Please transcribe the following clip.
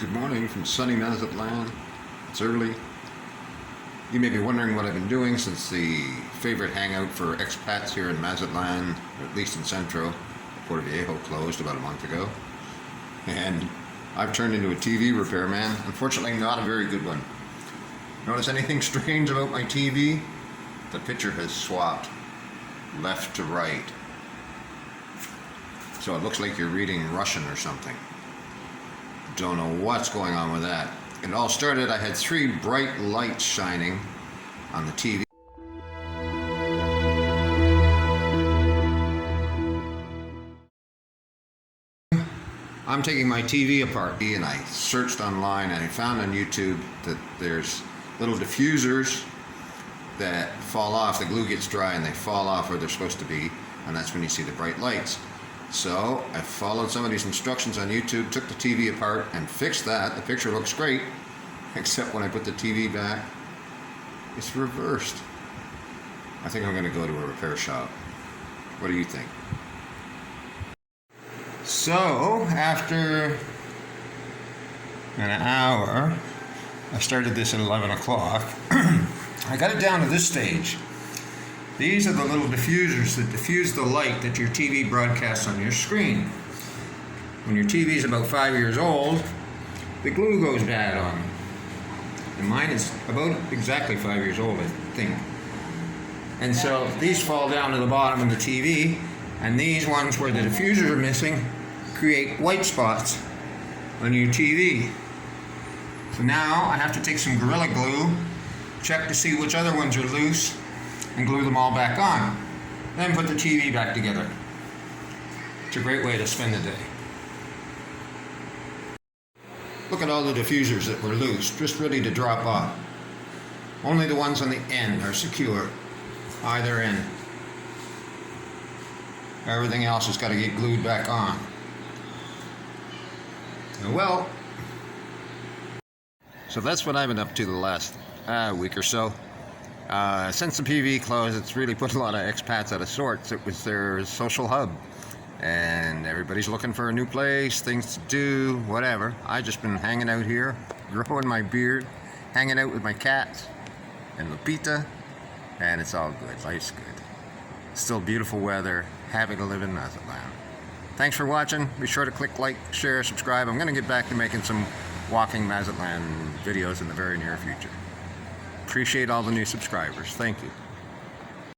Good morning from sunny Mazatlan. It's early. You may be wondering what I've been doing since the favorite hangout for expats here in Mazatlan, or at least in Centro, Puerto Viejo, closed about a month ago. And I've turned into a TV repairman. Unfortunately, not a very good one. Notice anything strange about my TV? The picture has swapped left to right. So it looks like you're reading Russian or something. Don't know what's going on with that. It all started, I had 3 bright lights shining on the TV. I'm taking my TV apart, and I searched online and I found on YouTube that there's little diffusers that fall off. The glue gets dry and they fall off where they're supposed to be, and that's when you see the bright lights. So I followed some of these instructions on YouTube, took the TV apart and fixed that. The picture looks great, except when I put the TV back, it's reversed. I think I'm going to go to a repair shop. What do you think? So after an hour, I started this at 11 o'clock. I got it down to this stage. These are the little diffusers that diffuse the light that your TV broadcasts on your screen. When your TV is about 5 years old, the glue goes bad on it. And mine is about exactly 5 years old, I think. And so these fall down to the bottom of the TV, and these ones where the diffusers are missing create white spots on your TV. So now I have to take some Gorilla Glue, check to see which other ones are loose, and glue them all back on. Then put the TV back together. It's a great way to spend the day. Look at all the diffusers that were loose, just ready to drop off. Only the ones on the end are secure, either end. Everything else has got to get glued back on. Well, so that's what I've been up to the last week or so. Since the PV closed, it's really put a lot of expats out of sorts. It was their social hub, and everybody's looking for a new place, things to do, whatever. I've just been hanging out here, growing my beard, hanging out with my cats and Lupita, and it's all good. Life's good. Still beautiful weather. Happy to live in Mazatlan. Thanks for watching. Be sure to click like, share, subscribe. I'm going to get back to making some walking Mazatlan videos in the very near future. Appreciate all the new subscribers. Thank you.